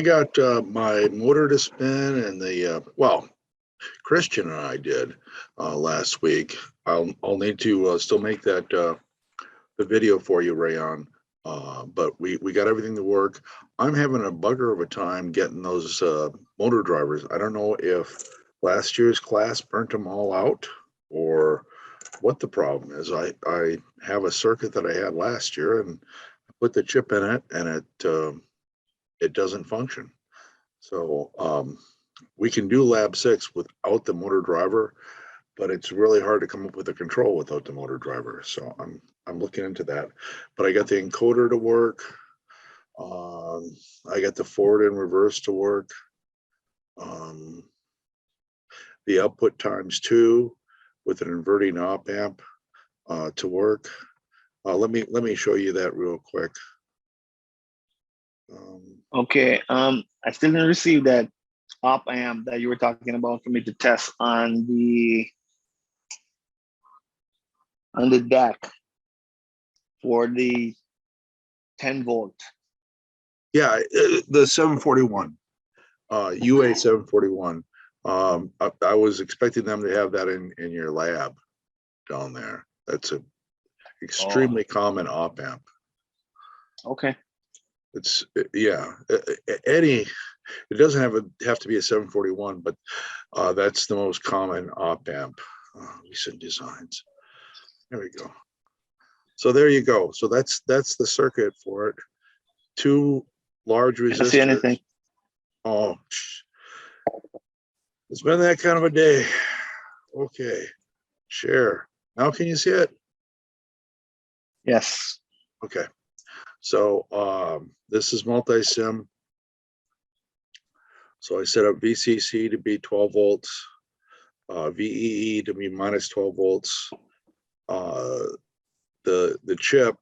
I got my motor to spin and well, Christian and I did last week. I'll need to still make that the video for you, Rayon. But we got everything to work. I'm having a bugger of a time getting those motor drivers. I don't know if last year's class burnt them all out or what the problem is. I have a circuit that I had last year and I put the chip in it and it doesn't function. So we can do Lab 6 without the motor driver, but it's really hard to come up with a control without the motor driver. So I'm looking into that. But I got the encoder to work. I got the forward and reverse to work. The output ×2 with an inverting op amp to work. Let me show you that real quick. Okay, I still didn't receive that op amp that you were talking about for me to test on the deck for the 10 volt. Yeah, the 741, UA 741. I was expecting them to have that in your lab down there. That's a extremely common op amp. Okay. It's yeah, it doesn't have to be a 741, but that's the most common op amp. Recent designs. There we go. So there you go. So that's the circuit for it. 2 large resistors. Can't see anything. Oh, it's been that kind of a day. Okay, share. Now can you see it? Yes. Okay. So this is multi-sim. So I set up VCC to be 12 volts, VEE to be minus 12 volts. The chip,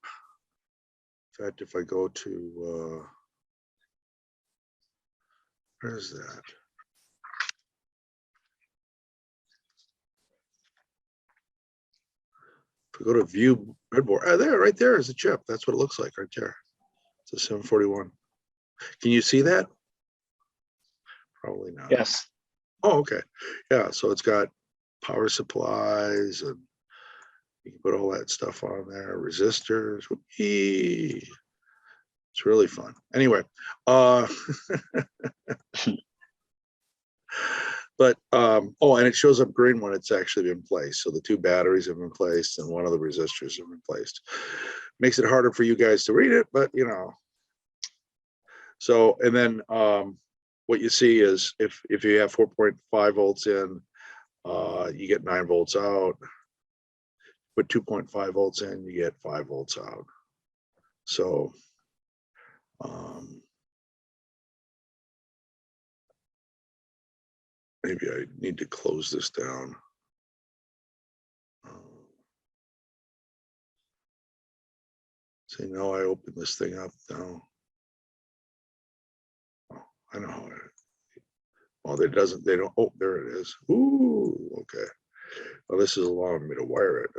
in fact, if I go to, where's that? If we go to view breadboard, there, right there is the chip. That's what it looks like right there. It's a 741. Can you see that? Probably not. Yes. Oh, okay. Yeah, so it's got power supplies and you can put all that stuff on there, resistors. Whee! It's really fun. Anyway, but oh, and it shows up green when it's actually been placed. So the 2 batteries have been placed and one of the resistors have been placed. Makes it harder for you guys to read it, but you know. So, and then what you see is if you have 4.5 volts in, you get 9 volts out. Put 2.5 volts in, you get 5 volts out. So maybe I need to close this down. See, now I open this thing up now. Oh, I know how it, well, it doesn't, they don't, oh, there it is. Ooh, okay. Well, this is allowing me to wire it.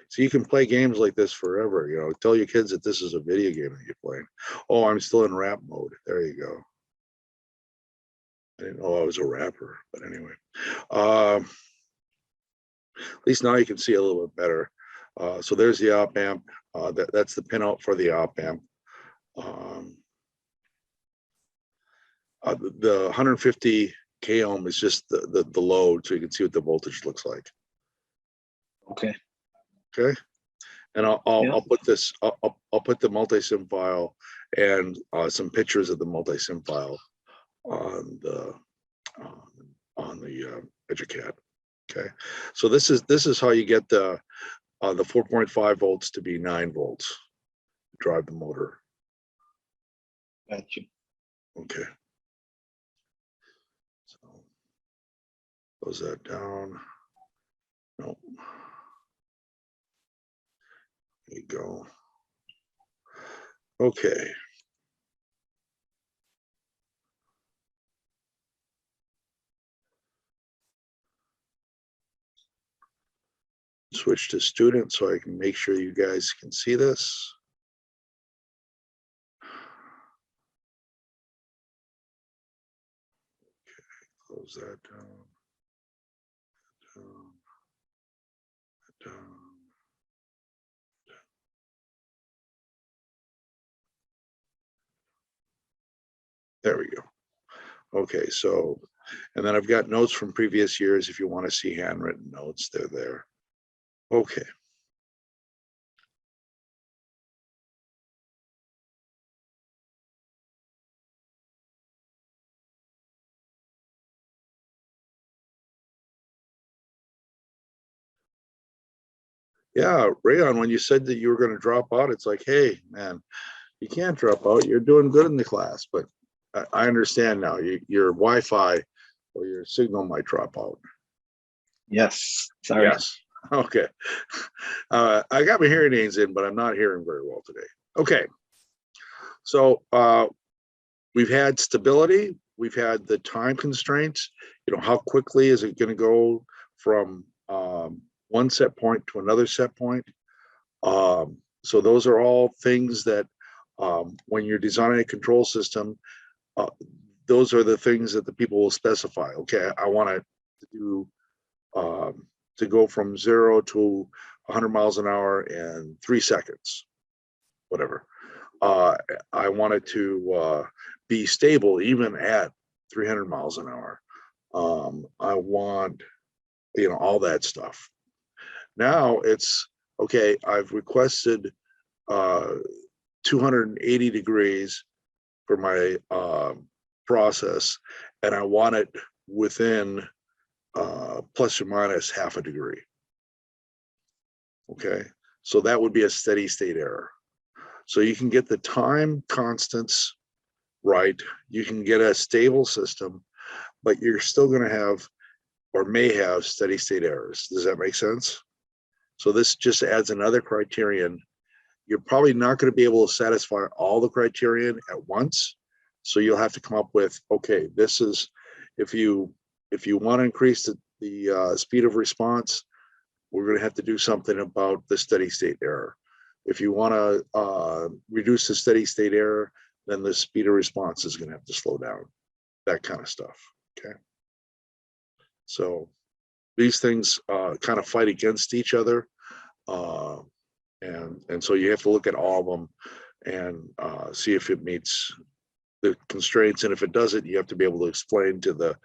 So you can play games like this forever, you know, tell your kids that this is a video game that you're playing. Oh, I'm still in rap mode. There you go. I didn't know I was a rapper, but anyway. At least now you can see a little bit better. So there's the op amp. That's the pinout for the op amp. The 150 k ohm is just the load, so you can see what the voltage looks like. Okay. Okay. And I'll put this. I'll put the multi-sim file and some pictures of the multi-sim file on the Educat. Okay. So this is how you get the 4.5 volts to be 9 volts. Drive the motor. Gotcha. Okay. So close that down. Nope. There you go. Okay. Switch to student so I can make sure you guys can see this. close that down. Down. There we go. Okay, so, and then I've got notes from previous years. If you want to see handwritten notes, they're there. Okay. Yeah, Rayon, when you said that you were going to drop out, it's like, hey, man, you can't drop out. You're doing good in the class, but I understand now. Your Wi-Fi or your signal might drop out. Yes. Sorry. Yes. Okay. I got my hearing aids in, but I'm not hearing very well today. Okay. So we've had stability. We've had the time constraints. You know, how quickly is it going to go from one set point to another set point? So those are all things that when you're designing a control system, those are the things that the people will specify. Okay, I want it to do to go from 0 to 100 miles an hour in 3 seconds, whatever. I want it to be stable even at 300 miles an hour. I want, you know, all that stuff. Now it's okay. I've requested 280 degrees for my process, and I want it within plus or minus half a degree. Okay, so that would be a steady state error. So you can get the time constants right, you can get a stable system, but you're still going to have or may have steady state errors. Does that make sense? So this just adds another criterion. You're probably not going to be able to satisfy all the criterion at once. So you'll have to come up with, okay, this is, if you want to increase the speed of response, we're going to have to do something about the steady state error. If you want to reduce the steady state error, then the speed of response is going to have to slow down, that kind of stuff. Okay. So these things kind of fight against each other. And so you have to look at all of them and see if it meets the constraints. And if it doesn't, you have to be able to explain to the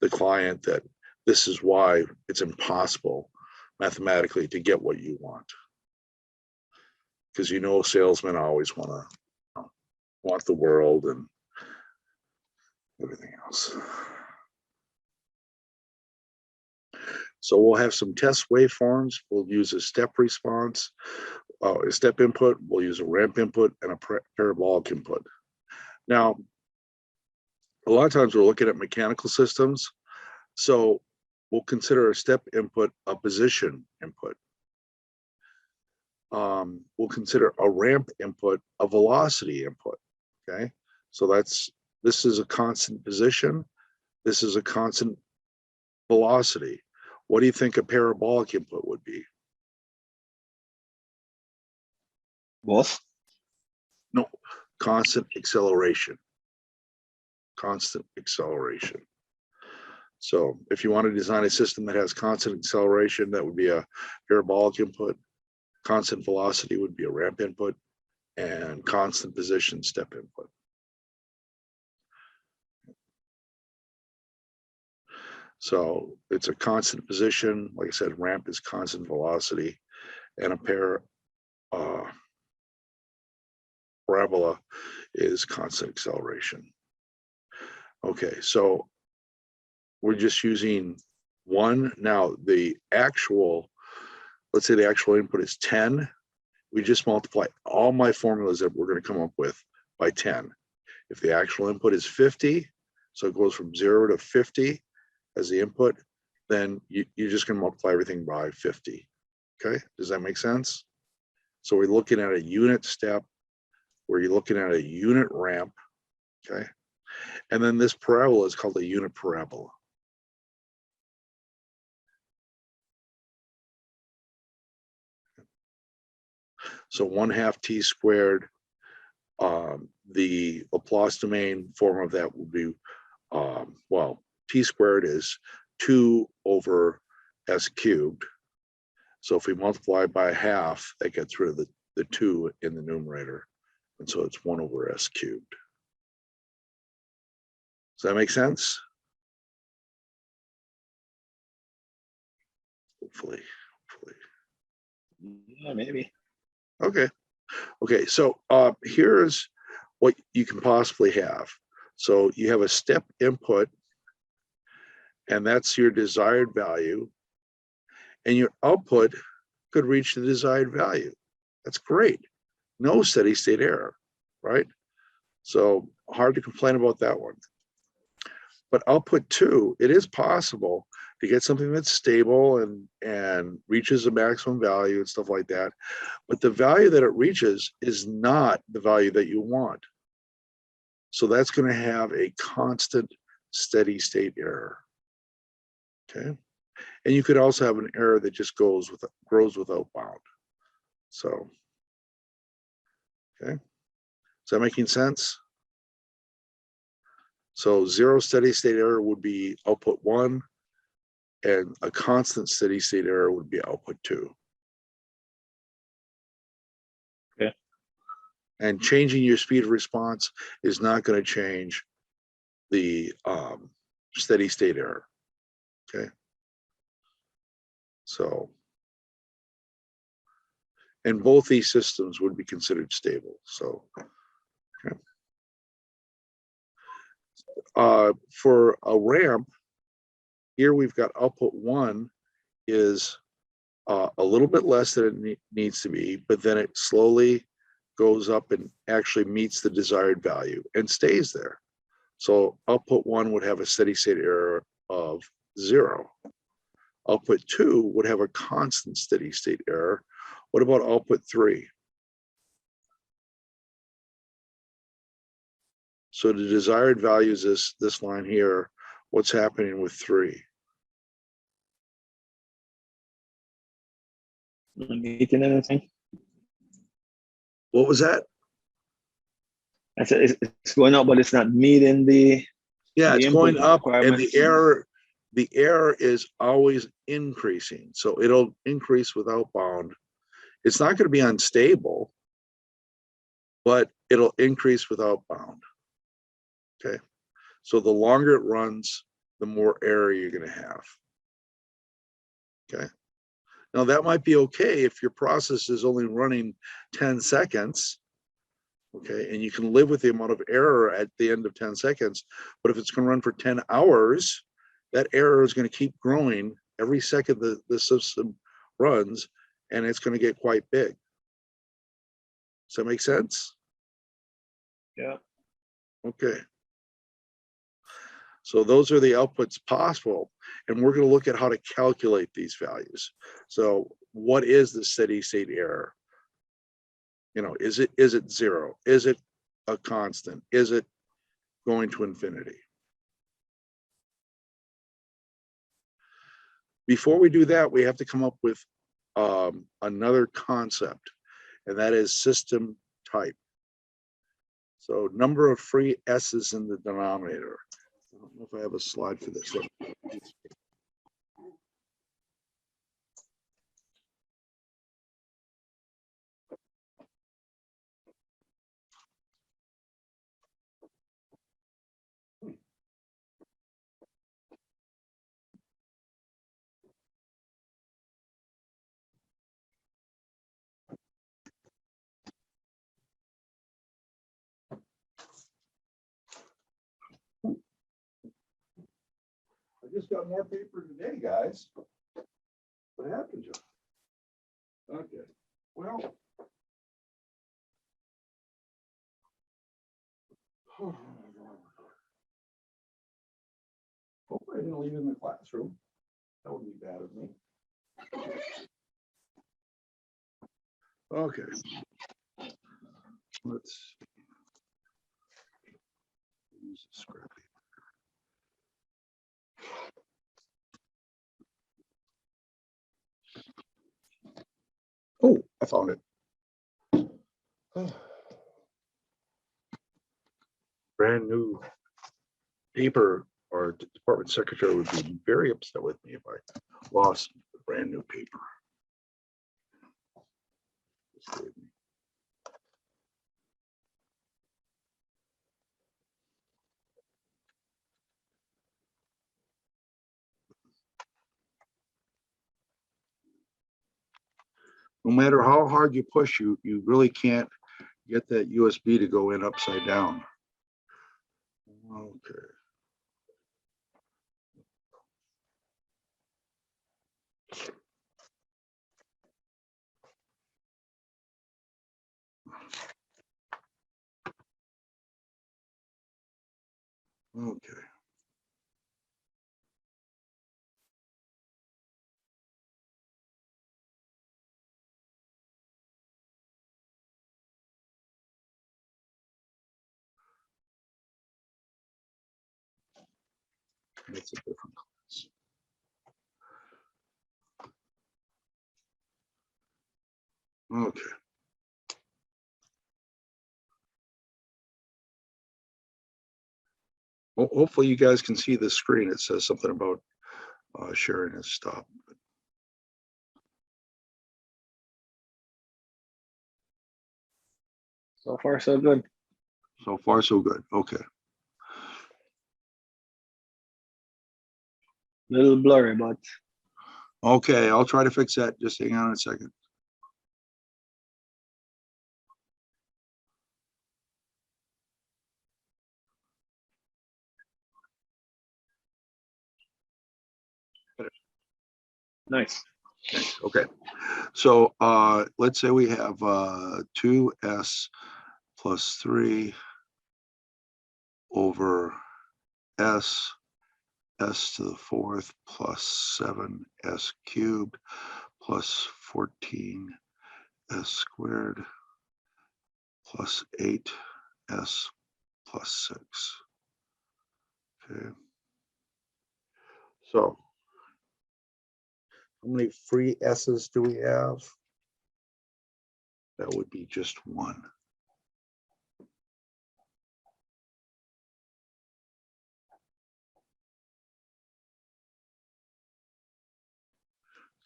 client that this is why it's impossible mathematically to get what you want. Because you know salesmen always want the world and everything else. So we'll have some test waveforms. We'll use a step response, a step input. We'll use a ramp input and a parabolic input. Now, a lot of times we're looking at mechanical systems. So we'll consider a step input a position input. We'll consider a ramp input a velocity input. Okay, so this is a constant position. This is a constant velocity. What do you think a parabolic input would be? Both? No, constant acceleration. Constant acceleration. So if you want to design a system that has constant acceleration, that would be a parabolic input. Constant velocity would be a ramp input, and constant position step input. So it's a constant position. Like I said, ramp is constant velocity, and a parabola is constant acceleration. Okay, so we're just using one. Now the actual, let's say the actual input is 10. We just multiply all my formulas that we're going to come up with by 10. If the actual input is 50, so it goes from 0 to 50 as the input, then you're just going to multiply everything by 50. Okay, does that make sense? So we're looking at a unit step, where you're looking at a unit ramp. Okay, and then this parabola is called a unit parabola. So 1/2 t squared. The Laplace domain form of that would be, well, t squared is 2 over s cubed. So if we multiply by half, that gets rid of the 2 in the numerator. And so it's 1 over s cubed. Does that make sense? Hopefully. Yeah, maybe. Okay. Okay. So here's what you can possibly have. So you have a step input, and that's your desired value. And your output could reach the desired value. That's great. No steady state error, right? So hard to complain about that one. But output 2, it is possible to get something that's stable and reaches a maximum value and stuff like that. But the value that it reaches is not the value that you want. So that's going to have a constant steady state error. Okay. And you could also have an error that just grows without bound. So, okay. Is that making sense? So 0 steady state error would be output 1, and a constant steady state error would be output 2. Okay. And changing your speed of response is not going to change the steady state error. Okay. So, and both these systems would be considered stable. So, okay. For a ramp, here we've got output 1 is a little bit less than it needs to be, but then it slowly goes up and actually meets the desired value and stays there. So output 1 would have a steady state error of 0. Output 2 would have a constant steady state error. What about output 3? So the desired value is this line here. What's happening with 3? Meeting anything? What was that? I said it's going up, but it's not meeting the. Yeah, it's going up, and requirements. the error is always increasing. So it'll increase without bound. It's not going to be unstable, but it'll increase without bound. Okay. So the longer it runs, the more error you're going to have. Okay. Now that might be okay if your process is only running 10 seconds. Okay. And you can live with the amount of error at the end of 10 seconds. But if it's going to run for 10 hours, that error is going to keep growing every second the system runs, and it's going to get quite big. Does that make sense? Yeah. Okay. So those are the outputs possible, and we're going to look at how to calculate these values. So what is the steady state error? You know, is it 0? Is it a constant? Is it going to infinity? Before we do that, we have to come up with another concept, and that is system type. So number of free S's in the denominator. I don't know if I have a slide for this. I just got more paper today, guys. What happened, John? Okay. Well. Hopefully I didn't leave it in the classroom. That would be bad of me. Okay. Let's use the scrap paper. Oh, I found it. Brand new paper our department secretary would be very upset with me if I lost the brand new paper. Just leave me. No matter how hard you push, you really can't get that USB to go in upside down. Okay. Okay. That's a different class. Okay. Well, hopefully you guys can see the screen. It says something about sharing has stopped. So far, so good. So far, so good. Okay. Little blurry, but Okay, I'll try to fix that. Just hang on a second. nice. Okay. So let's say we have 2s plus 3 over s to the 4th plus 7s cubed plus 14s squared plus 8s plus 6. Okay. So how many free s's do we have? That would be just 1.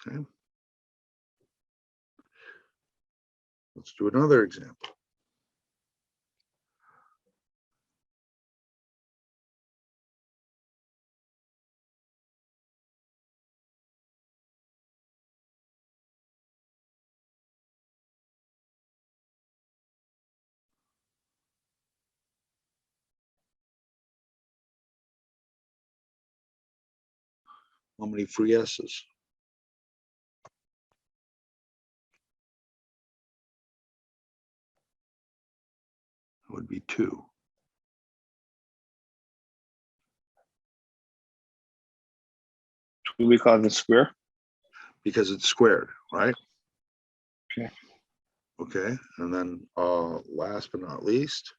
Okay. Let's do another example. How many free s's? That would be 2. Because it's square. Because it's squared, right? Okay. Okay, and then last but not least,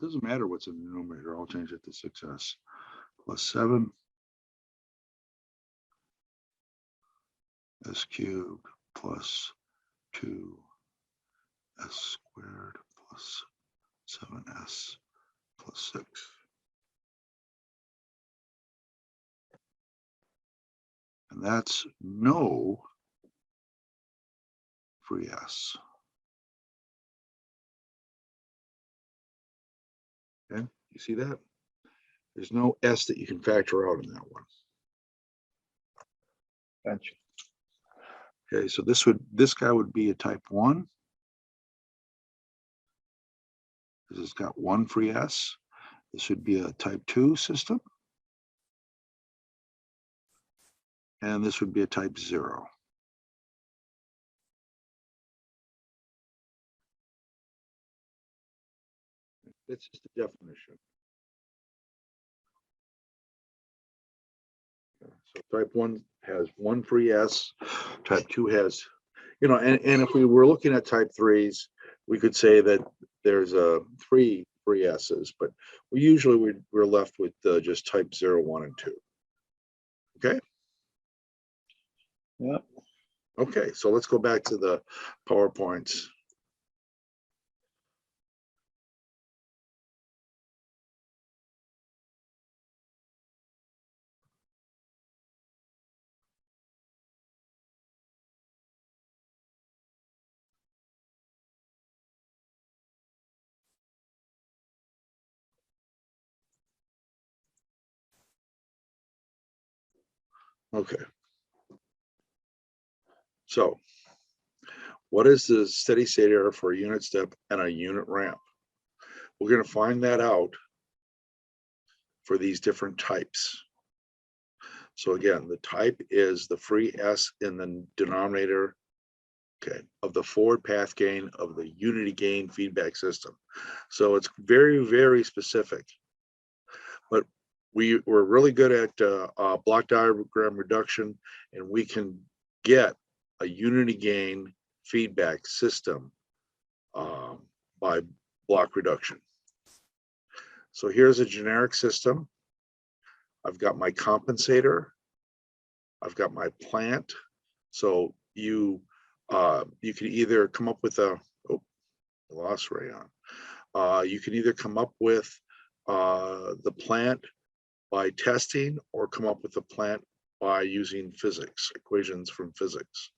doesn't matter what's in the numerator. I'll change it to 6s plus 7 s cubed plus 2 s squared plus 7s plus 6. And that's no free s. Okay, you see that? There's no s that you can factor out in that one. Gotcha. Okay, so this guy would be a type 1. This has got 1 free s. This would be a type 2 system. And this would be a type 0. That's just the definition. So type 1 has 1 free s, type 2 has, and if we were looking at type 3s, we could say that there's 3 free s's, but we're left with just type 0, 1, and 2. Okay. Yeah. Okay, so let's go back to the PowerPoints. Okay. So what is the steady state error for a unit step and a unit ramp? We're going to find that out for these different types. So again, the type is the free S in the denominator, okay, of the forward path gain of the unity gain feedback system. So it's very, very specific. But we're really good at block diagram reduction, and we can get a unity gain feedback system by block reduction. So here's a generic system. I've got my compensator. I've got my plant. So you can either come up with a, oh, I lost Rayon. You can either come up with the plant by testing or come up with the plant by using physics, equations from physics.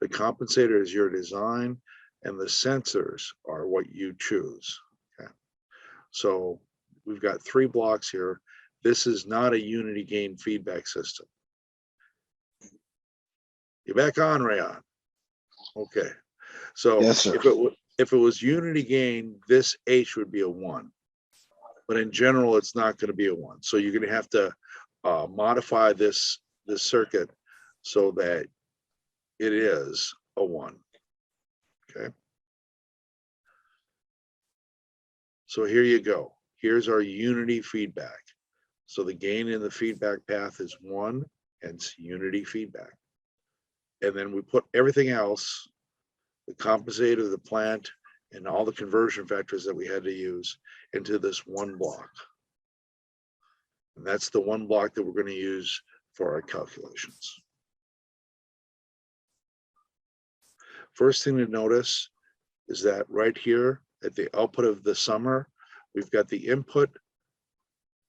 The compensator is your design and the sensors are what you choose. Okay. So we've got 3 blocks here. This is not a unity gain feedback system. You're back on, Rayon. Okay. So Yes, sir. if it was unity gain, this H would be a 1. But in general, it's not going to be a 1. So you're going to have to modify this circuit so that it is a 1. Okay. So here you go. Here's our unity feedback. So the gain in the feedback path is 1, hence unity feedback. And then we put everything else, the compensator, the plant, and all the conversion factors that we had to use into this one block. And that's the one block that we're going to use for our calculations. First thing to notice is that right here at the output of the summer, we've got the input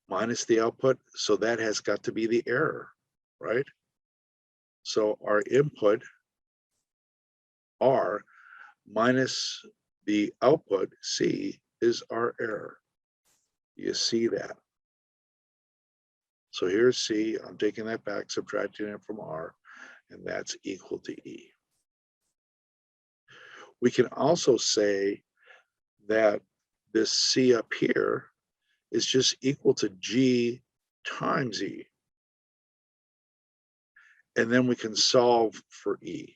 minus the output. So that has got to be the error, right? So our input R minus the output C is our error. You see that? So here's C, I'm taking that back, subtracting it from R, and that's equal to E. We can also say that this C up here is just equal to G times E. And then we can solve for E.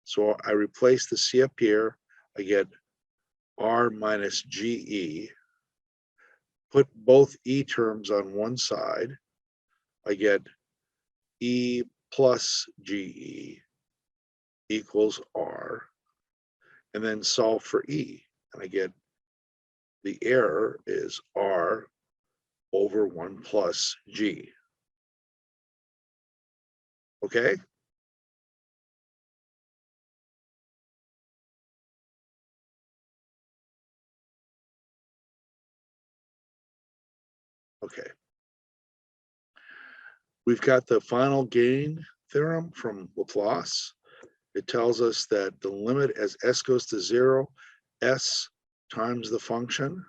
So I replace the C up here, I get R minus GE, put both E terms on one side, I get E plus GE equals R, and then solve for E, and I get the error is R over 1 plus G. Okay? Okay. We've got the final gain theorem from Laplace. It tells us that the limit as S goes to 0, S times the function,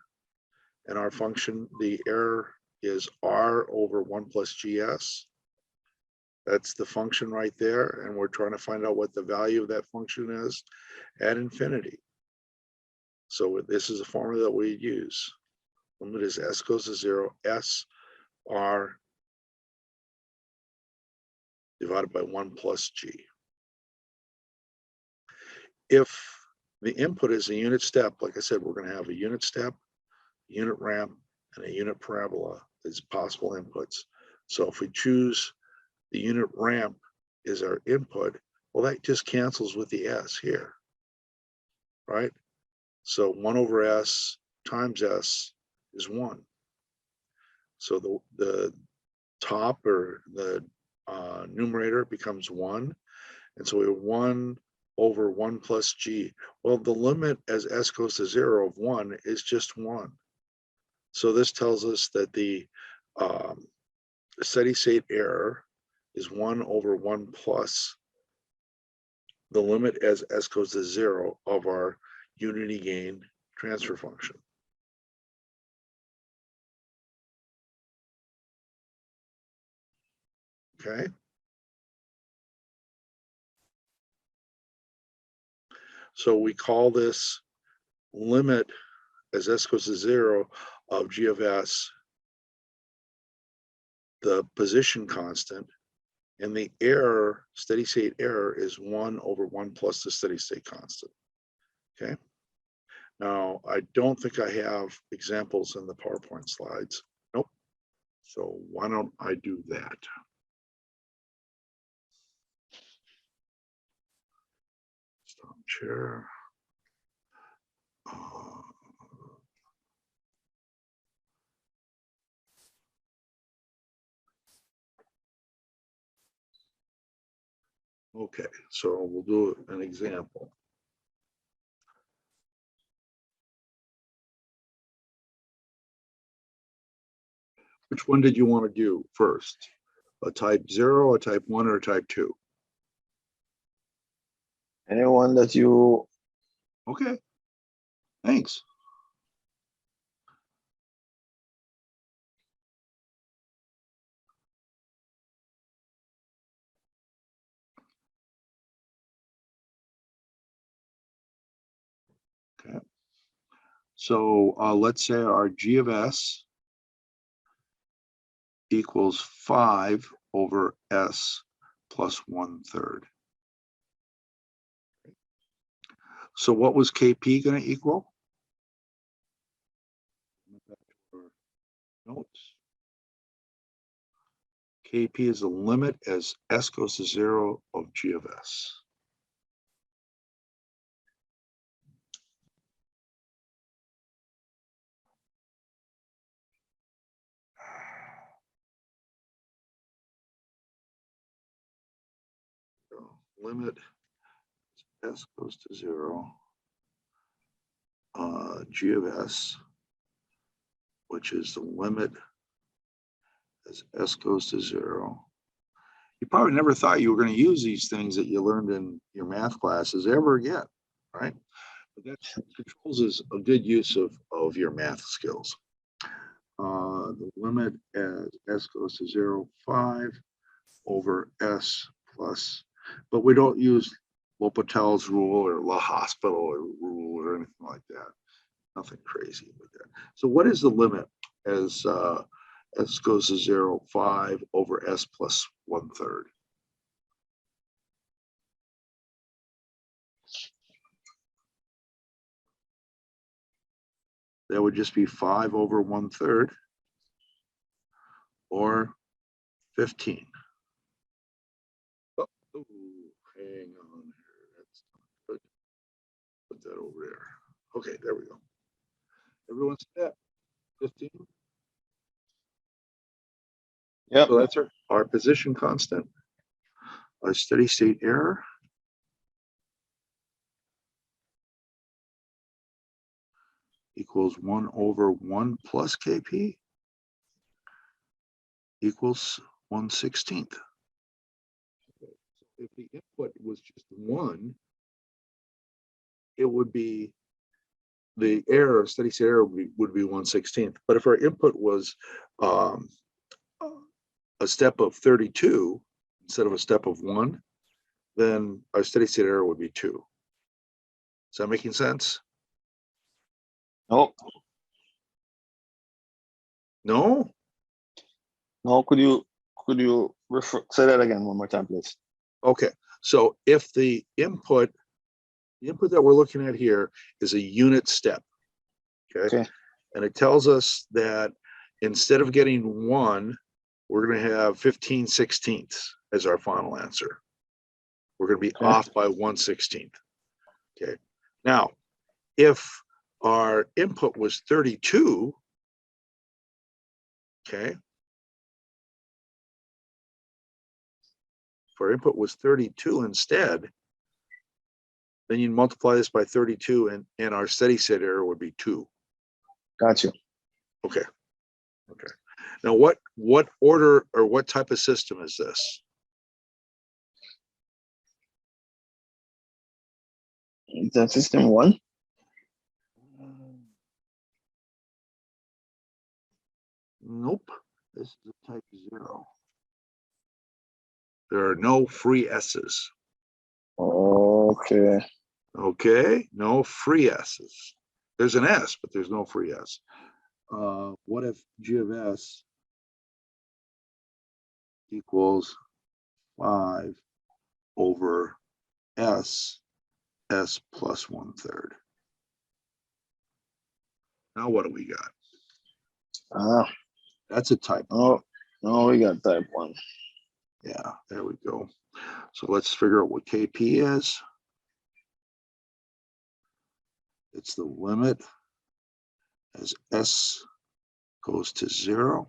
and our function, the error is R over 1 plus GS. That's the function right there, and we're trying to find out what the value of that function is at infinity. So this is a formula that we use. Limit is S goes to 0, S R divided by 1 plus G. If the input is a unit step, like I said, we're going to have a unit step, unit ramp, and a unit parabola as possible inputs. So if we choose the unit ramp is our input, well, that just cancels with the S here, right? So 1 over S times S is 1. So the top or the numerator becomes 1. And so we have 1 over 1 plus G. Well, the limit as S goes to 0 of 1 is just 1. So this tells us that the steady state error is 1 over 1 plus the limit as S goes to 0 of our unity gain transfer function. Okay. So we call this limit as s goes to 0 of g of s the position constant, and the error, steady state error, is 1 over 1 plus the steady state constant. Okay. Now, I don't think I have examples in the PowerPoint slides. Nope. So why don't I do that? Stop share. Okay, so we'll do an example. Which one did you want to do first? A type 0, a type 1, or a type 2? Anyone that you. Okay, thanks. Okay, so let's say our g of s equals 5 over s plus 1/3. So what was kp going to equal? Notes. Kp is the limit as s goes to 0 of g of s. So limit s goes to 0, g of s, which is the limit as s goes to 0. You probably never thought you were going to use these things that you learned in your math classes ever again, right? But that controls is a good use of your math skills. The limit as s goes to 0, 5 over s plus, but we don't use L'Hopital's rule or La Hospital rule or anything like that. Nothing crazy with that. So what is the limit as s goes to 0, 5 over s plus 1/3? That would just be 5 over 1/3 or 15. Oh, hang on here. That's not good. Put that over there. Okay, there we go. Everyone see that? 15. Yep. So that's our position constant. Our steady state error equals 1 over 1 plus kp equals 1/16. If the input was just 1, it would be the error, steady state error would be 1/16. But if our input was a step of 32 instead of a step of 1, then our steady state error would be 2. Is that making sense? No. No? No. Could you say that again one more time, please? Okay. So if the input that we're looking at here is a unit step, okay? And it tells us that instead of getting 1, we're going to have 15/16 as our final answer. We're going to be off by 1/16. Okay. Now, if our input was 32, okay, if our input was 32 instead, then you multiply this by 32 and our steady state error would be 2. Gotcha. Okay. Okay. Now what order or what type of system is this? Is that system 1? Nope. This is a type 0. There are no free S's. Okay. Okay, no free S's. There's an S, but there's no free S. What if G of S equals 5 over S plus 1/3? Now what do we got? That's a type. Oh, no, we got type 1. Yeah, there we go. So let's figure out what KP is. It's the limit as S goes to 0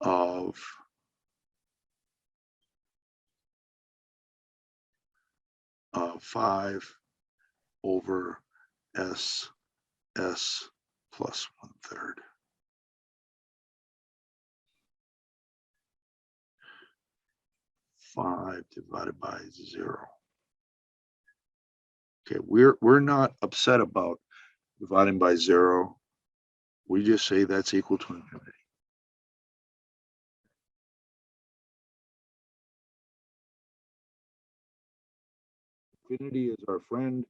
of uh, 5 over S plus 1/3. Five divided by 0. Okay, we're not upset about dividing by 0. We just say that's equal to infinity. Infinity is our friend.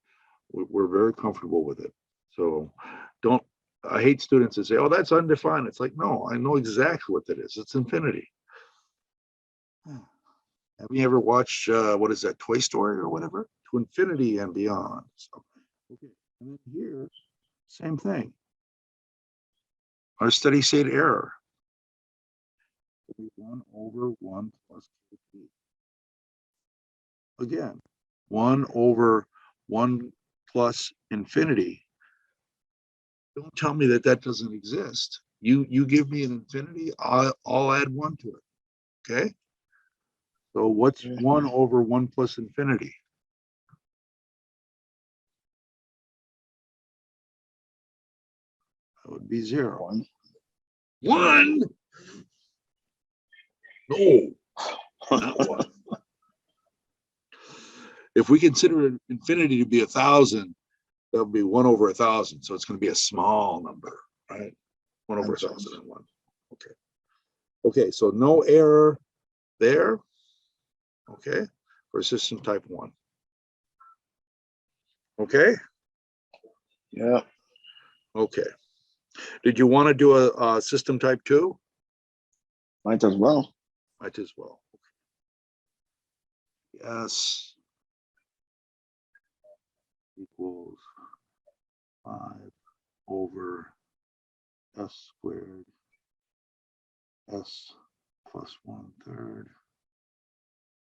We're very comfortable with it. So don't, I hate students that say, oh, that's undefined. It's like, no, I know exactly what that is. It's infinity. Have you ever watched, what is that, Toy Story or whatever? To infinity and beyond. So, okay, and then here, same thing. Our steady state error. 1 over 1 plus KP. Again, 1 over 1 plus infinity. Don't tell me that that doesn't exist. You give me an infinity, I'll add 1 to it. Okay. So what's 1 over 1 plus infinity? That would be 0. 1? No, not 1. If we consider infinity to be 1,000, that would be 1 over 1,000. So it's going to be a small number, right? 1 over 1,001. Okay. Okay, so no error there. Okay, for system type 1. Okay. Yeah. Okay. Did you want to do a system type 2? Might as well. Might as well. Yes. Equals 5 over S squared S plus 1/3.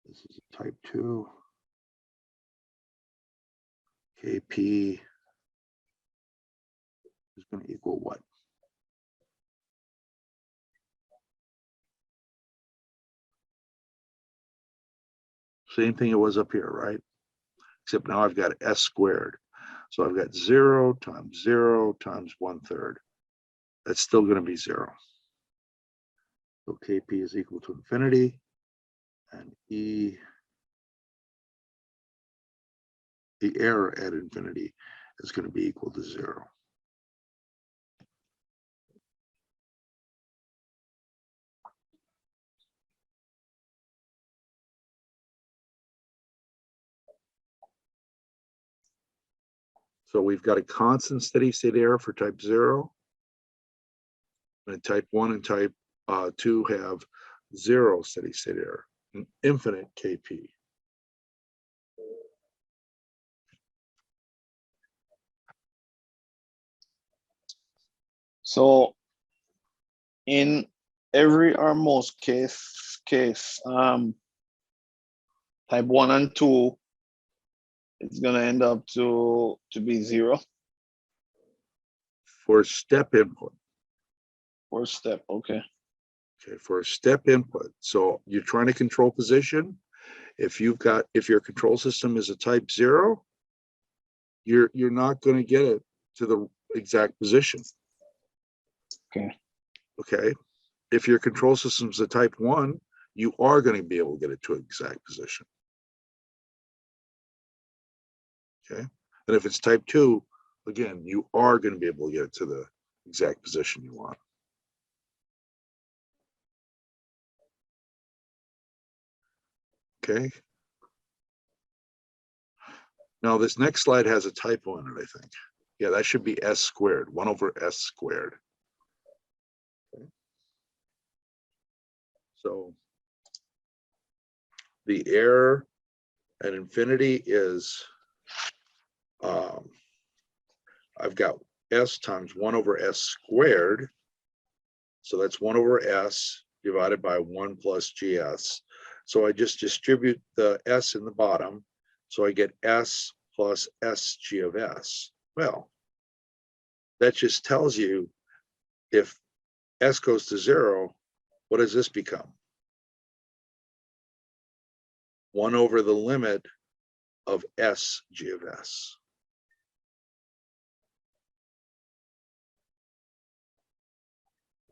This is a type 2. KP is going to equal what? Same thing it was up here, right? Except now I've got S squared. So I've got 0 times 0 times 1/3. That's still going to be 0. So KP is equal to infinity. And the error at infinity is going to be equal to 0. So we've got a constant steady state error for type 0. And type 1 and type 2 have 0 steady state error, an infinite KP. So in every or most case, type 1 and 2, it's gonna end up to be 0 For step input. for step. Okay. Okay, for a step input. So you're trying to control position. If your control system is a type 0, you're not going to get it to the exact position. Okay. Okay. If your control system is a type 1, you are going to be able to get it to an exact position. Okay. And if it's type 2, again, you are going to be able to get it to the exact position you want. Okay. Now this next slide has a typo in it, I think. Yeah, that should be S squared, 1 over S squared. Okay. So the error at infinity is, I've got S times 1 over S squared. So that's 1 over S divided by 1 plus GS. So I just distribute the S in the bottom. So I get S plus SG of S. Well, that just tells you if S goes to 0, what does this become? 1 over the limit of SG of S.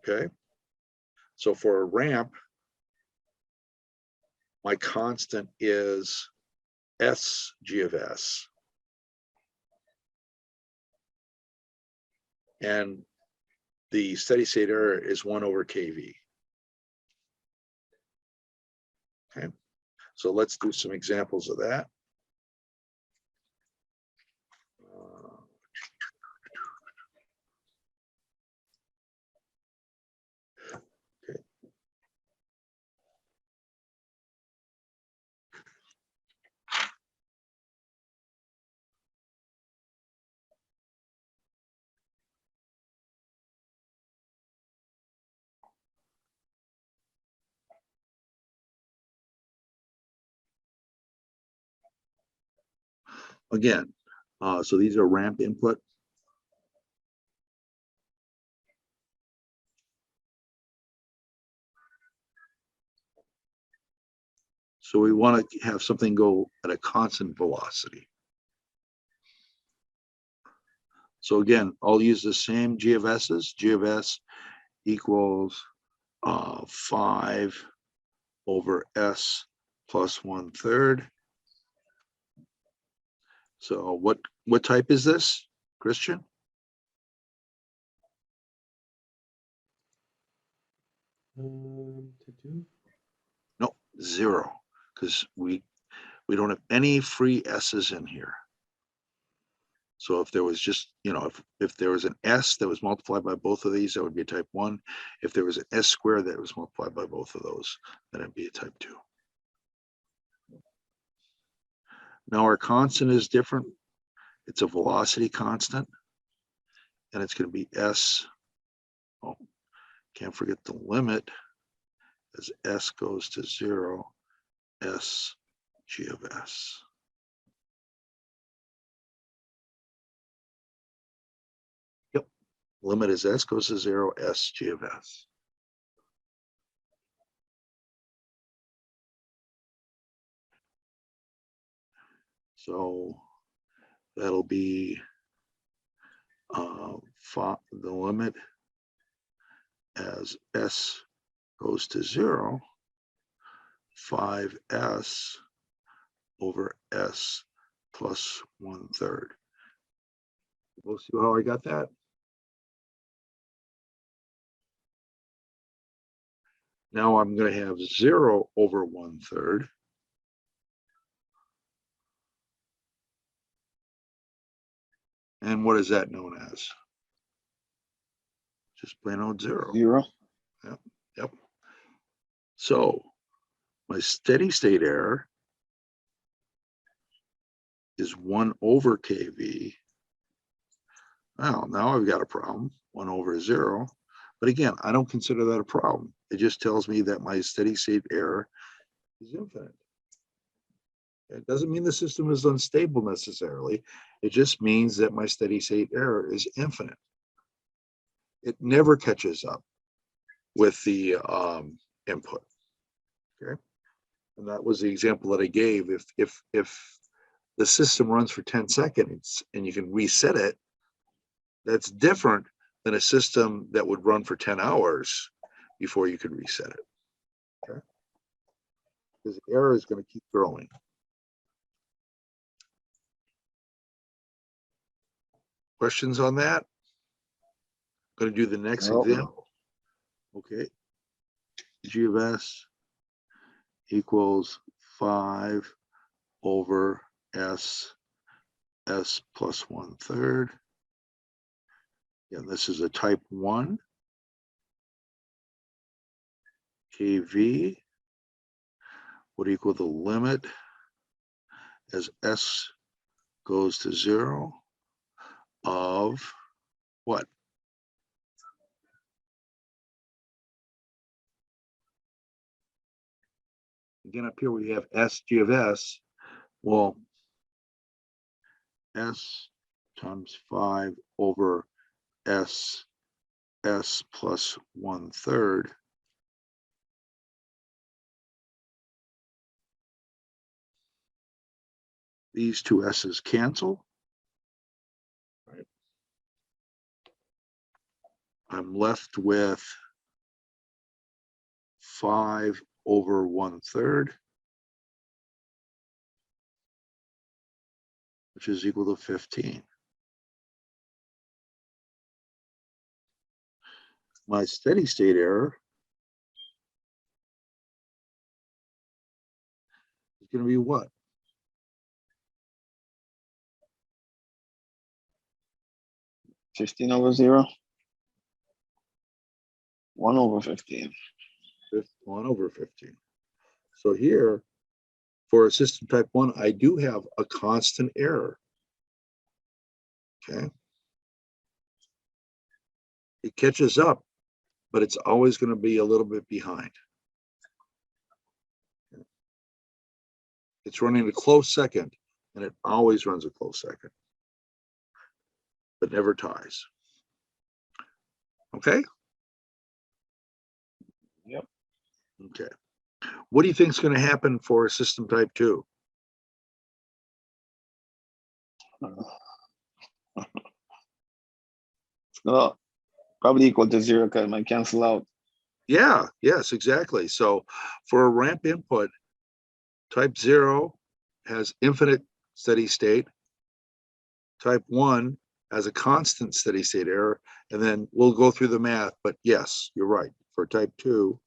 Okay. So for a ramp, my constant is SG of S. And the steady state error is 1 over KV. Okay. So let's do some examples of that. Okay. Again, so these are ramp input. So we want to have something go at a constant velocity. So again, I'll use the same G of S's. G of S equals 5 over S plus 1/3. So what type is this, Christian? No, 0, because we don't have any free S's in here. So if there was just, if there was an S that was multiplied by both of these, that would be a type 1. If there was an S squared that was multiplied by both of those, then it'd be a type 2. Now our constant is different. It's a velocity constant, and it's going to be S. Oh, can't forget the limit as S goes to 0, S G of S. Yep, limit is S goes to 0, S G of S. So that'll be the limit as S goes to 0, 5S over S plus 1/3. We'll see how I got that. Now I'm going to have 0 over 1/3. And what is that known as? Just plain old 0. 0. Yep. Yep. So my steady state error is 1 over KV. Well, now I've got a problem, 1 over 0. But again, I don't consider that a problem. It just tells me that my steady state error is infinite. It doesn't mean the system is unstable necessarily. It just means that my steady state error is infinite. It never catches up with the input. Okay, and that was the example that I gave. If the system runs for 10 seconds and you can reset it, that's different than a system that would run for 10 hours before you could reset it. Okay, because error is going to keep growing. Questions on that? I'm going to do the next example. Okay. G of S equals 5 over S plus 1/3. And this is a type 1. KV would equal the limit as S goes to 0 of what? Again, up here we have SG of S. Well, S times 5 over S plus 1/3. These two S's cancel. Right. I'm left with 5 over 1/3, which is equal to 15. My steady state error is going to be what? $15 over 0. 1 over 15. 1 over 15. So here, for a system type 1, I do have a constant error. Okay. It catches up, but it's always going to be a little bit behind. It's running a close second, and it always runs a close second, but never ties. Okay? Yep. Okay. What do you think is going to happen for a system type 2? Well, probably equal to 0 because it might cancel out. Yeah, yes, exactly. So for a ramp input, type 0 has infinite steady state. Type 1 has a constant steady state error, and then we'll go through the math. But yes, you're right. For type 2,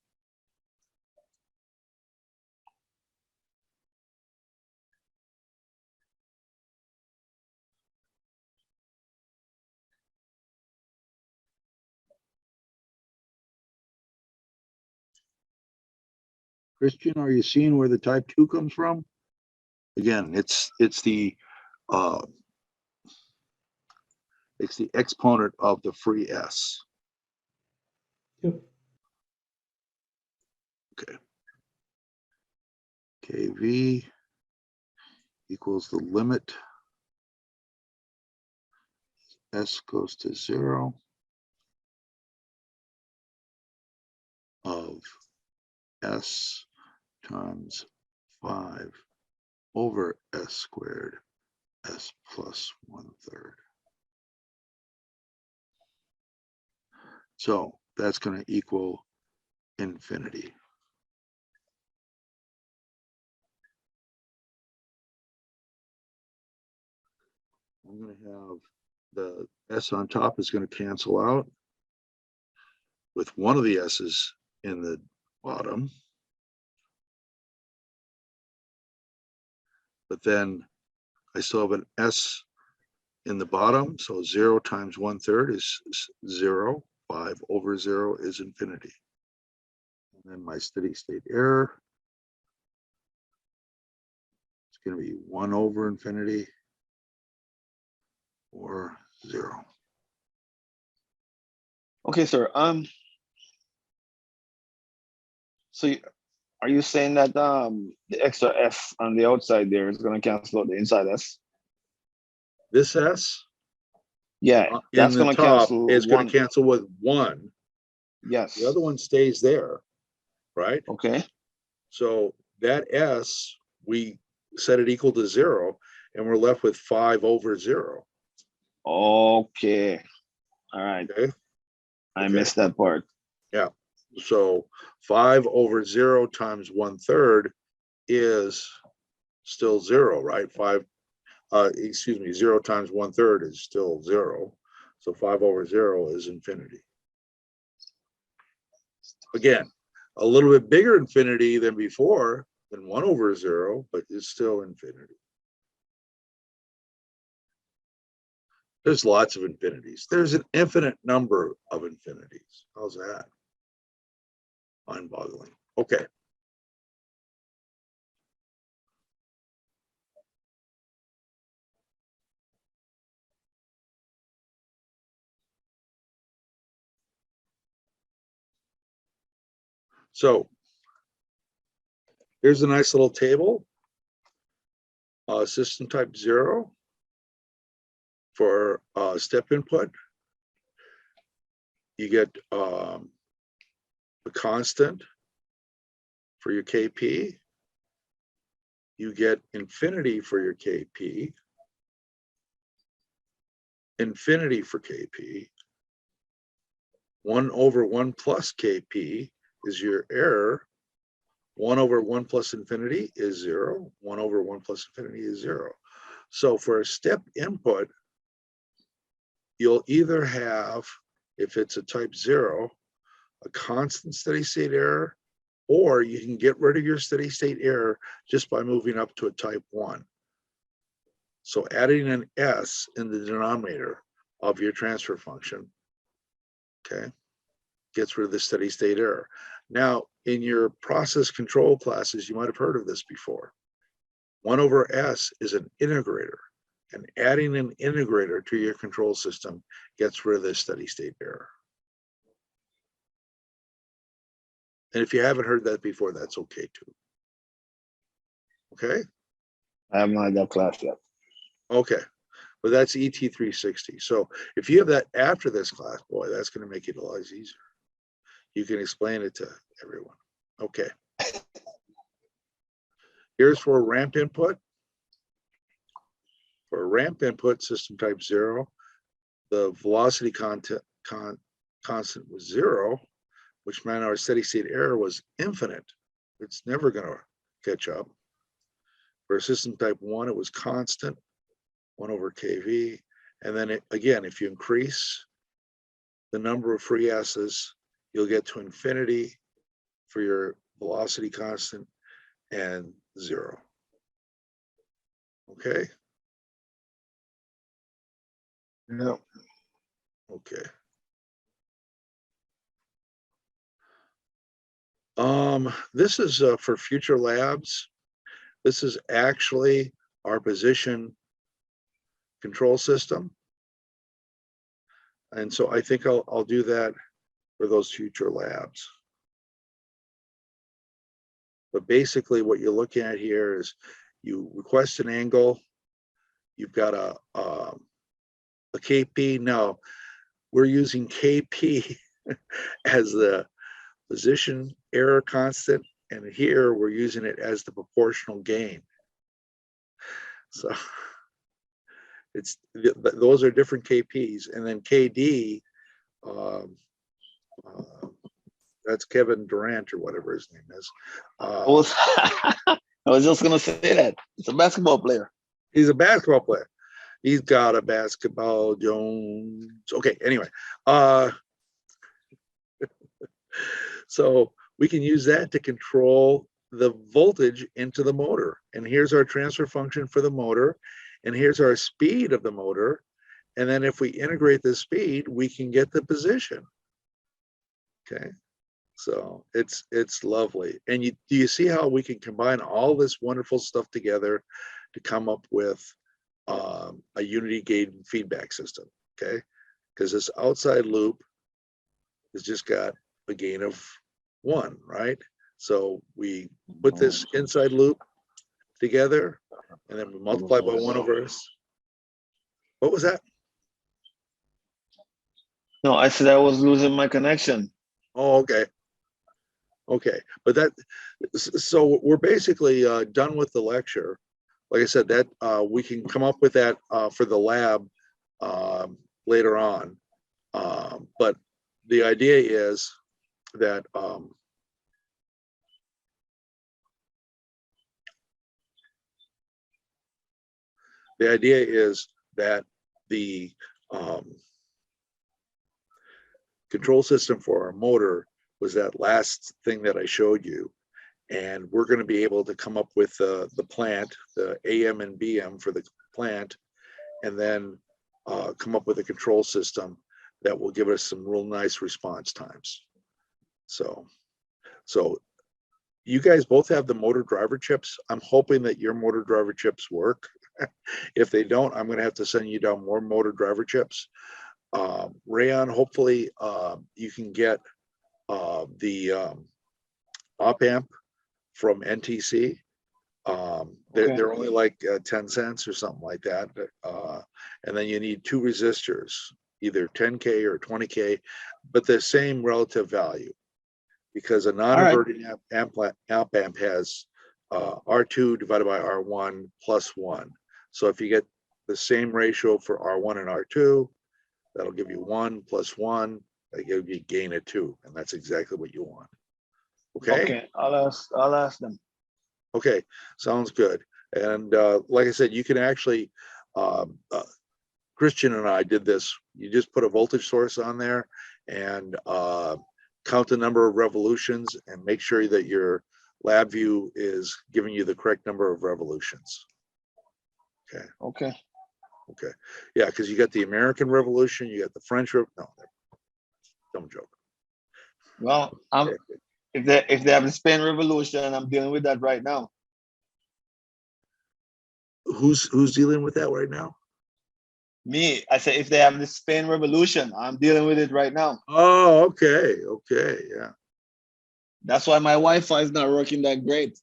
Christian, are you seeing where the type 2 comes from? Again, it's the exponent of the free S. Yep. Okay. KV equals the limit. S goes to 0 of S times 5 over S squared, S plus 1/3. So that's going to equal infinity. I'm going to have the S on top is going to cancel out with one of the S's in the bottom. But then I still have an S in the bottom. So 0 times 1/3 is 0. 5 over 0 is infinity. And then my steady state error is going to be 1 over infinity or 0. Okay, sir. So are you saying that the extra S on the outside there is going to cancel out the inside S? This S Yeah, in that's the going to top cancel is going one. to cancel with 1. Yes. The other one stays there, right? Okay. So that S, we set it equal to 0, and we're left with 5 over 0. Okay. All right. Okay. I missed that part. Yeah. So 5 over 0 times 1/3 is still 0, right? 0 times 1/3 is still 0. So 5 over 0 is infinity. Again, a little bit bigger infinity than before, than 1 over 0, but it's still infinity. There's lots of infinities. There's an infinite number of infinities. How's that? Mind-boggling. Okay. So here's a nice little table. System type 0 for step input. You get a constant for your KP. You get infinity for your KP. Infinity for KP. 1 over 1 plus KP is your error. 1 over 1 plus infinity is 0. 1 over 1 plus infinity is 0. So for a step input, you'll either have, if it's a type 0, a constant steady state error, or you can get rid of your steady state error just by moving up to a type 1. So adding an S in the denominator of your transfer function, okay, gets rid of the steady state error. Now, in your process control classes, you might have heard of this before. 1 over S is an integrator, and adding an integrator to your control system gets rid of the steady state error. And if you haven't heard that before, that's okay too. Okay? I haven't had that class yet. Okay. But that's ET360. So if you have that after this class, boy, that's going to make it a lot easier. You can explain it to everyone. Okay. Here's for a ramp input. For a ramp input, system type 0, the velocity constant was 0, which meant our steady state error was infinite. It's never going to catch up. For a system type 1, it was constant, 1 over kV. And then again, if you increase the number of free S's, you'll get to infinity for your velocity constant and 0. Okay? No. Okay. This is for future labs. This is actually our position control system. And so I think I'll do that for those future labs. But basically what you're looking at here is you request an angle, you've got a KP. Now we're using KP as the position error constant, and here we're using it as the proportional gain. So those are different KPs, and then KD, that's Kevin Durant or whatever his name is. I was just gonna say that it's a basketball player. He's a basketball player. He's got a basketball Jones. Okay, anyway, so we can use that to control the voltage into the motor. And here's our transfer function for the motor, and here's our speed of the motor. And then if we integrate the speed, we can get the position. Okay, so it's lovely. And do you see how we can combine all this wonderful stuff together to come up with a unity gain feedback system? Okay, because this outside loop has just got a gain of 1, right? So we put this inside loop together, and then we multiply by 1 over S. What was that? No, I said I was losing my connection. Oh, okay. Okay, but so we're basically done with the lecture. Like I said, that we can come up with that for the lab later on. But the idea is that the control system for our motor was that last thing that I showed you. And we're going to be able to come up with the plant, the AM and BM for the plant, and then come up with a control system that will give us some real nice response times. So you guys both have the motor driver chips. I'm hoping that your motor driver chips work. If they don't, I'm going to have to send you down more motor driver chips. Rayon, hopefully you can get the op amp from NTC. They're only like 10 cents or something like that. And then you need 2 resistors, either 10K or 20K, but the same relative value, because a non-inverting amp has R2 divided by R1 plus 1. So if you get the same ratio for R1 and R2, that'll give you 1 plus 1, that gives you gain of 2, and that's exactly what you want. Okay. Okay, I'll ask them. Okay, sounds good. And like I said, you can actually, Christian and I did this. You just put a voltage source on there and count the number of revolutions and make sure that your LabVIEW is giving you the correct number of revolutions. Okay. Okay. Okay. Yeah, because you got the American Revolution, you got the French Revolution. No, don't joke. Well, if they have the Spain Revolution, I'm dealing with that right now. Who's dealing with that right now? Me, I said if they have the Spain Revolution, I'm dealing with it right now. Oh, okay. Okay. Yeah. That's why my Wi-Fi is not working that great.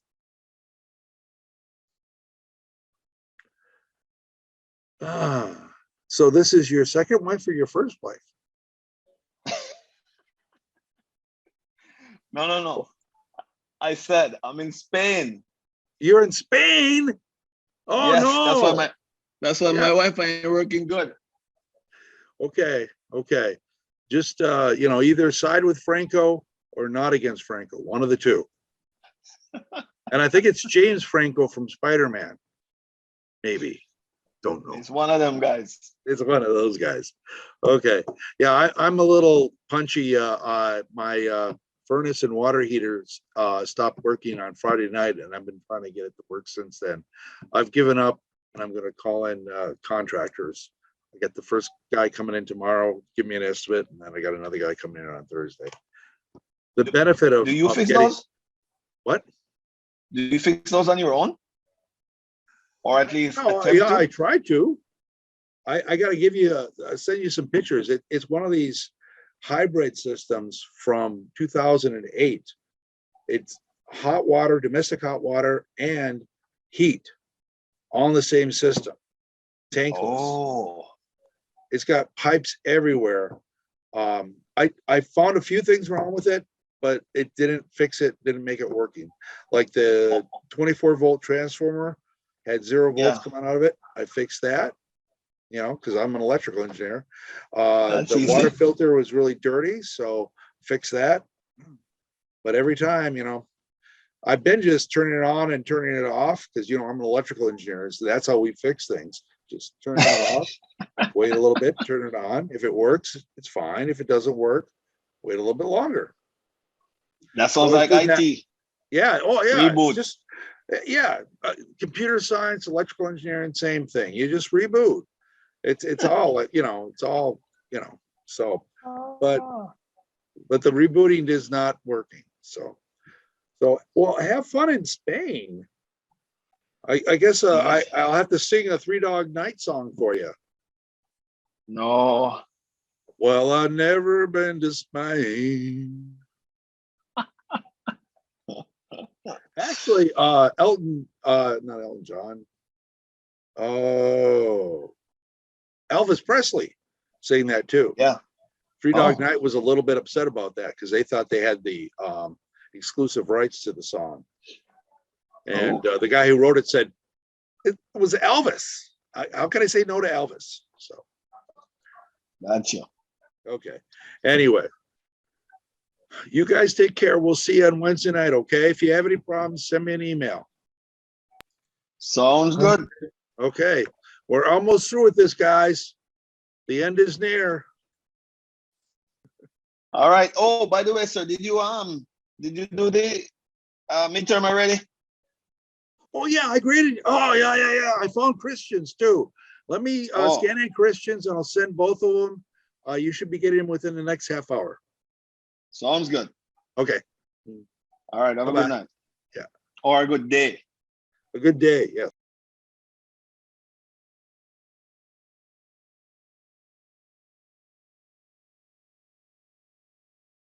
So this is your second wife or your first wife? No. I said I'm in Spain. You're in Spain? Oh, yes, no. that's why my Wi-Fi ain't working good. Okay. Just either side with Franco or not against Franco, one of the two. And I think it's James Franco from Spider-Man. Maybe. Don't know. It's one of them guys. It's one of those guys. Okay. Yeah, I'm a little punchy. My furnace and water heaters stopped working on Friday night, and I've been trying to get it to work since then. I've given up, and I'm going to call in contractors. I got the first guy coming in tomorrow, give me an estimate, and then I got another guy coming in on Thursday. The benefit of do you fix getting, those? What? Do you fix those on your own? Or at least No, attempt yeah, to? I tried to. I got to give you, send you some pictures. It's one of these hybrid systems from 2008. It's hot water, domestic hot water, and heat all in the same system. Tankless. Oh. It's got pipes everywhere. I found a few things wrong with it, but it didn't fix it, didn't make it working. Like the 24-volt transformer had 0 volts coming out of it. I fixed that, because I'm an electrical engineer. The water filter was really dirty, so fix that. But every time, I've been just turning it on and turning it off because, I'm an electrical engineer. So that's how we fix things. Just turn it off, wait a little bit, turn it on. If it works, it's fine. If it doesn't work, wait a little bit longer. That sounds like IT. Yeah. Oh, yeah. Reboot. Computer science, electrical engineering, same thing. You just reboot. It's all, it's all, so, but the rebooting is not working. So, well, have fun in Spain. I guess I'll have to sing a Three Dog Night song for you. No. Well, I've never been to Spain. Actually, not Elton John. Oh, Elvis Presley saying that too. Yeah. Three Dog Night was a little bit upset about that because they thought they had the exclusive rights to the song. And the guy who wrote it said, it was Elvis. How can I say no to Elvis? So. Gotcha. Okay. Anyway, you guys take care. We'll see you on Wednesday night, okay? If you have any problems, send me an email. Sounds good. Okay. We're almost through with this, guys. The end is near. All right. Oh, by the way, sir, did you do Midterm already? Oh, yeah, I graded. Oh, yeah. I found Christians too. Let me Oh. scan in Christians and I'll send both of them. You should be getting them within the next half hour. Sounds good. Okay, All right. Have a Bye-bye. good night. Yeah. Or a good day. a good day. Yeah.